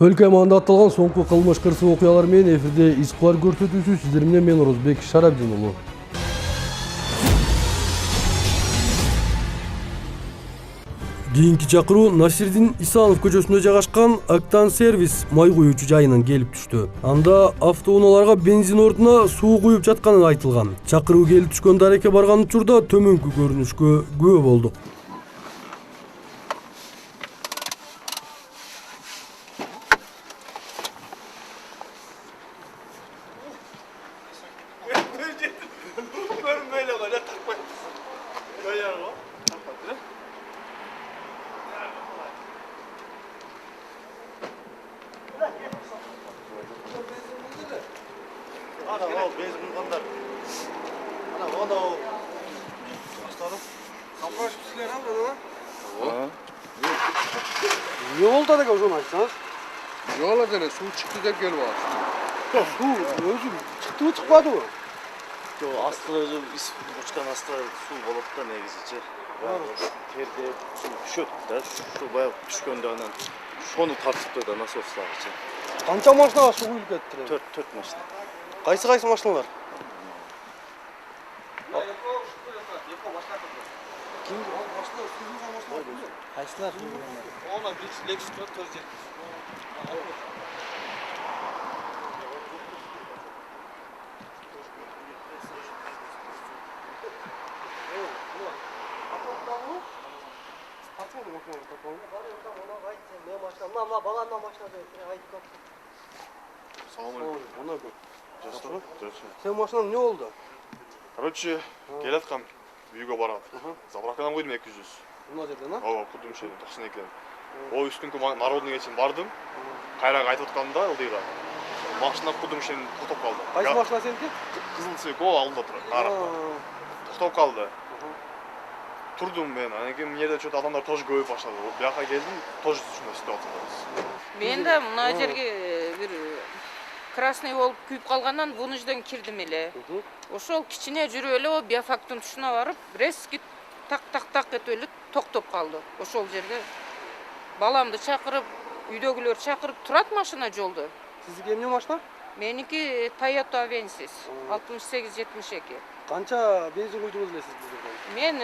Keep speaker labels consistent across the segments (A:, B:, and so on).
A: Өлкө аймагында атталган соңку кылмыш кырсык окуялар менен эфирде из кубар көрсөтүүсү сиздер менен мен Орозбек Шарабдин уулу. Кийинки чакыруу Насирдин Исанов көчөсүндө жайгашкан Актан сервис май куюучу жайынан келип түштү. Анда автоунааларга бензин ордуна суу куюп жатканы айтылган. Чакыруу келип түшкөн дарекке барган учурда төмөнкү көрүнүшкө күбө болдук.
B: Ne oldu da o zaman sen?
C: Yola gene su çıktı da gel var.
B: Su özüm çıktı mı çıkmadı mı?
D: Yo aslında uçkan hasta su bolup da negizçi. Terde su düşüp da şu bayağı düşkönde anan şonu tartıp da nasıl olsa için.
B: Kança maşına su kuyup gettiler?
D: 4 maşina.
B: Kaysı maşınalar? Kaysılar? Ona bir Lexus 4 torcek. Sen maşınan ne oldu?
C: Короче, келаткам үйгө барат. Заправкадан койдум 200.
B: Мына жерден, а?
C: Ооба, кудум шен 92. О үстүнкү народный чейин бардым. Кайра айтып атканда ылдыйга. Машина кудум шен токтоп калды.
B: Кайсы машина сеники?
C: Кызыл цвет о алдында турат, наракта. Токтоп калды. Турдум мен, анан кийин жерде чөт адамдар тоже көбөйүп баштады. Бияка келдим, тоже ушундай ситуациядабыз.
E: Мен да мына жерге бир красный болуп күйүп калгандан бунун жерден кирдим эле. Ошол кичине жүрүп эле о биофактын тушуна барып, резки так этип эле токтоп калды. Ошол жерде баламды чакырып, үйдөгүлөр чакырып турат машина жолдо.
B: Сиздики эмне машина?
E: Меники Toyota Avensis 68-72.
B: Канча бензин куйдуңуз эле сиз бул жерден?
E: Мен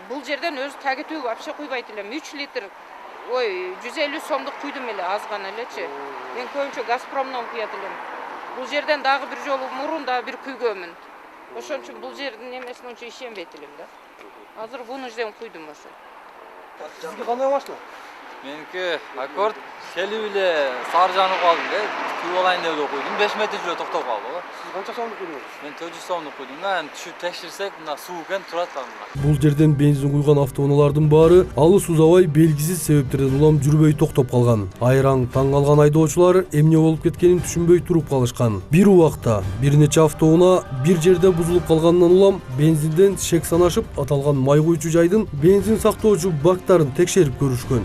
E: бул жерден өзү тагетүү вообще куйбайт элем. 3 литр, 150 сомдук куйдум эле, аз гана элечи. Мен көбүнчө Газпромдон куят элем. Бул жерден дагы бир жолу мурун да бир күйгөнмүн. Ошон үчүн бул жердин эмесине ончо ишенбейт элем да. Азыр бунун жерден куйдум ошо.
B: Сизге кандай машина?
F: Meniki Accord kelip эле сары жанып калдым да. Күйүп алайын деп эле куйдум. 5 метр жүрө токтоп калды го.
B: Сиз канча сомдук куйдуңуз?
F: Мен 400 сомдук куйдум да. Түшүп текширсек, мына суу экен турат калдым.
A: Бул жерден бензин куйган автоунаалардын баары алыс узабай белгисиз себептерден улам жүрбөй токтоп калган. Айраң таң калган айдоочулар эмне болуп кеткенин түшүнбөй туруп калышкан. Бир убакта бир нече автоунаа бир жерде бузулуп калганынан улам бензинден шек санашып, аталган май куючу жайдын бензин сактоочу бактарын текшерип көрүшкөн.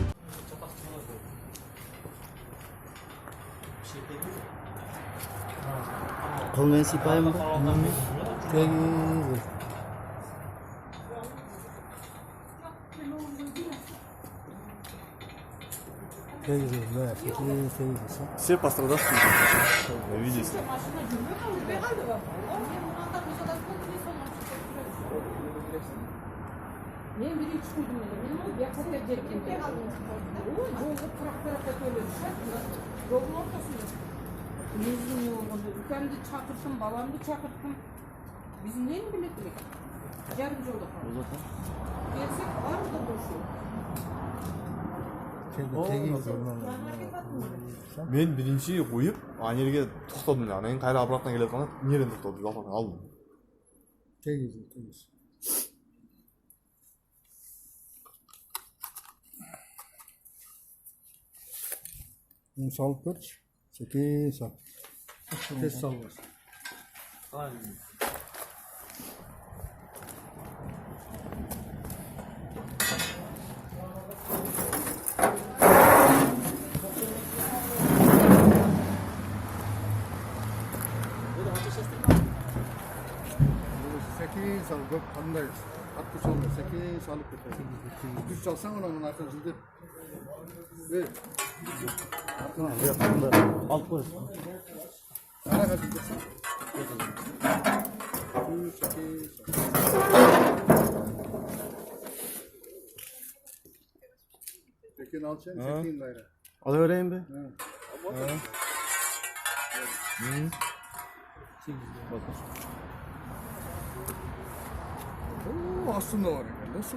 D: Kolmen sipayım mı?
C: Все пострадавшие. Видите?
E: Мен биринчи куйдум эле. Мен ал бияктар жеткенде. Жолго трактор жолдун ортосунда. Бензин не болгондо үкөмдү чакырттым, баламды чакырттым. Биз эмнени билет элек? Жарым жолдо калдык. Келсек баары да бошо.
C: Мен биринчи куюп, ана жерге токтодум. Анан кийин кайра обратно келе атканда эмнеден токтоду? Западан алдым.
B: Тегиз. Салып көрчү. Секей сал. Тез сал. Aynen.
G: салып кандай атты солда секей салып кетет. Күч алсаң анан аркан жылдеп.
D: Алып koy.
G: Sekin alacaksın, sekin gayrı.
D: Alıvereyim be.
G: Oo, aslında var ekan. Nasıl?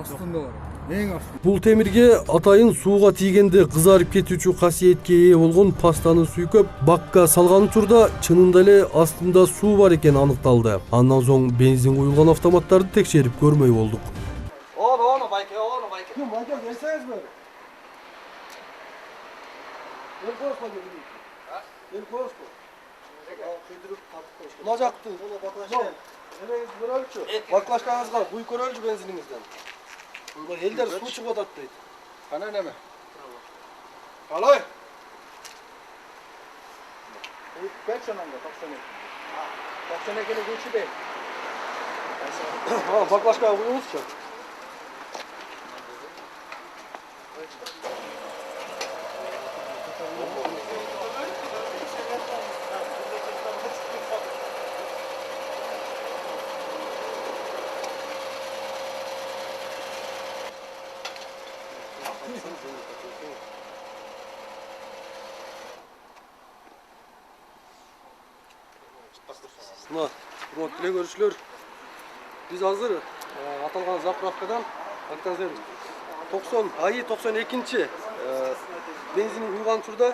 G: Aslında var. Neyin aslında?
A: Бул темирге атайын сууга тийгенде кызарып кетүүчү касиетке ээ болгон пастаны сүйкөп бакка салган учурда чынында эле астында суу бар экени аныкталды. Андан соң бензин куюлган автоматтарды текшерип көрмөй болдук.
B: Onu bayke, onu bayke.
G: Kim var gel gelseniz böyle. El koşma gibi. El koşma.
B: Olacaktı. Ola baklaşkan.
G: Emeğiniz bir ölçü. Baklaşkanızga buy körölçü benzinimizden.
B: Elder su çıkıp atat deydi.
G: Kana neme? Alay. Kaç sonunda? 92'ni geçi değil.
B: Ha baklaşkan koyuyoruz ki.
A: Мына урматтуу көрүүчүлөр, биз азыр аталган заправкадан Октазем 90 АИ 92-чи бензин куйган учурда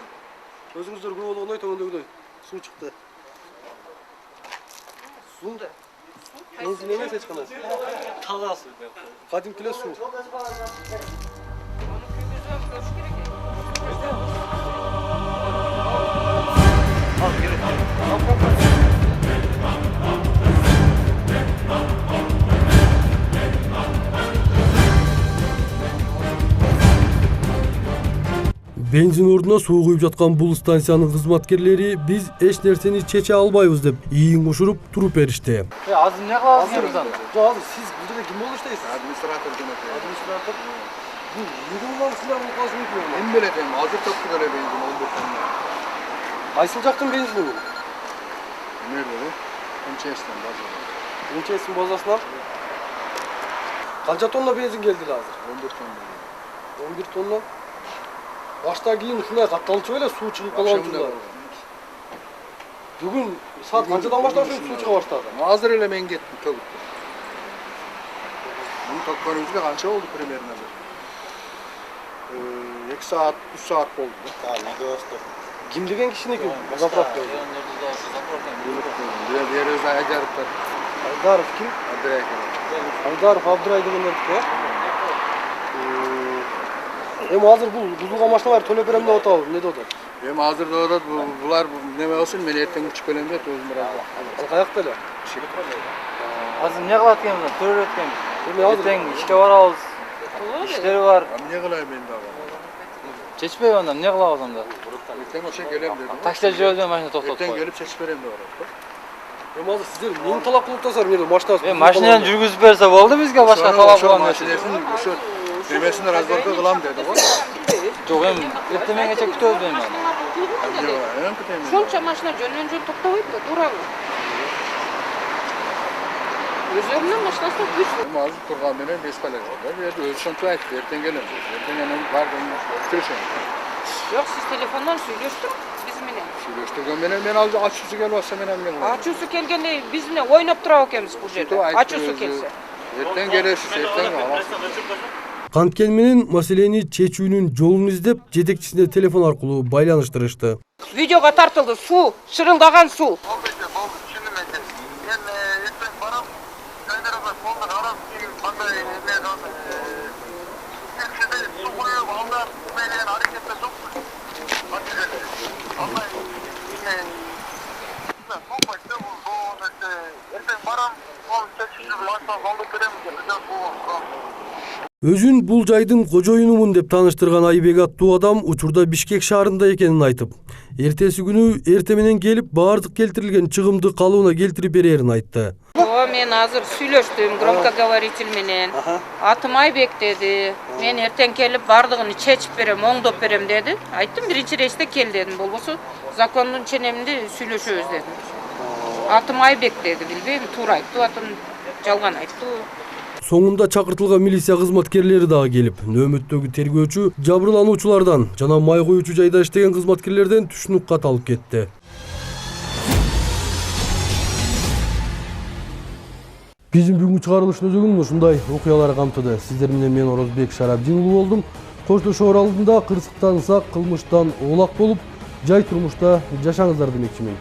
A: өзүңүздөр көрүп болгондой төмөндөгүдөй суу чыкты. Суу бензин эмес эч кандай.
F: Таза суу.
A: Кадимки эле суу.
E: Onu kürgüzüp görüş gerek.
A: Бензин ордуна суу куюп жаткан бул станциянын кызматкерлери биз эч нерсени чече албайбыз деп ийин кошуруп туруп беришти.
F: Азыр не кыласыз анда?
A: Жок, азыр сиз бул жерде ким болуп иштейсиз?
G: Администратор demek.
A: Администратор. Бул үйдөн силер кыласыз мөмкүн.
G: Kim biledim? Hazır toplu böyle benzin 14 tane.
A: Кайсыл жактын бензини бул?
G: Nerede bu? MÇS'den bazı.
A: Нечесин базасынан? Канча тонна бензин келди азыр?
G: 14 tane.
A: 11 тонна. Баштан кийин ушундай катталчу эле суу чыгып калган учурлар. Бүгүн саат канчадан баштап суу чыга баштады?
G: Hazır ele men gittim tөгүп. Bunu topkanımızda kança oldu primlerine bir? 2 saat, 3 saat oldu.
A: Ким деген кишиники заправка?
G: Diğer özel acarıklar.
A: Айдаров ким?
G: Adreyken.
A: Айдаров Абдырай дегендердики. Эми азыр бул бузулган машиналарды төлөп берем деп атабы, эмне деп атат?
G: Hem hazır doğru bular neme olsun men erten uçup gelem de özüm biraz.
A: Ал каякта эле?
F: Азыр не кылат экенбиз? Төрөп өткөнбүз.
A: Эми азыр
F: Эртең ишке барабыз. İşleri var.
G: Ne kılay ben daha?
F: Çeşmeyi ondan ne kılabız onda?
G: Erten uçak gelem dedim.
F: Taksiler jölde maşina toktop
G: Erten
F: koy.
G: gelip çeşip verem de var.
A: эми азыр сиздер эмнени талап кылып атасыздар эмне машинасы?
F: Машинаны жүргүзүп берсе болду бизге башка талап кылган нерсе.
G: Maşinesini şu demesini razborka kılam dedi.
F: Жок эми эртемеңече күтөбүз эми аны.
G: Hem kıtayım.
E: Сонча машина жөнөн жөн токтобойт да, туурабы? Өзөрүнүн машинасына күйсүн.
G: Hem hazır turgan beni bespalar. Ben ölçüm tu aytdı. Erten gelem dedi. Erten gelem var da götürüşüm.
E: Жок, сиз телефондон сүйлөштүк биз менен.
G: Söyleştirgen ben alıcı açısı gelmezse ben emmin.
E: Ачуусу келгенде биз менен ойноп турабы экенбиз бул жерде. Ачуусу келсе.
G: Erten gelesiz. Erten alamazsın.
A: Канткени менен маселени чечүүнүн жолун издеп жетекчисине телефон аркылуу байланыштырышты.
E: Видеого тартылды суу, шырылдаган суу.
A: Өзүн бул жайдын кожоюнумун деп тааныштырган Айбек аттуу адам учурда Бишкек шаарында экенин айтып, эртеси күнү эрте менен келип баардык келтирилген чыгымды калыбына келтирип берерин айтты.
E: Ооба, ооба мен азыр сүйлөштүм громкоговоритель менен. Атым Айбек деди. Мен эртең келип бардыгын чечип берем, оңдоп берем деди. Айттым биринчи рейсте кел дедим. Болбосо закондун ченеминде сүйлөшөбүз дедим. Атым Айбек деди, билбейм, туура айттыбы, атын жалган айттыбы.
A: Соңунда чакыртылган милиция кызматкерлери дагы келип, нөөмөттөгү тергөөчү жабырлануучулардан жана май коюучу жайда иштеген кызматкерлерден түшүнүк кат алып кетти. Биздин бүгүнкү чыгарылыштын өзөгүн ушундай окуялар камтыды. Сиздер менен мен Орозбек Шарабдинұлы болдум. Коштошоор алдында кырсыктан сак, кылмыштан оолак болуп, жай турмушта жашаңыздар демекчимин.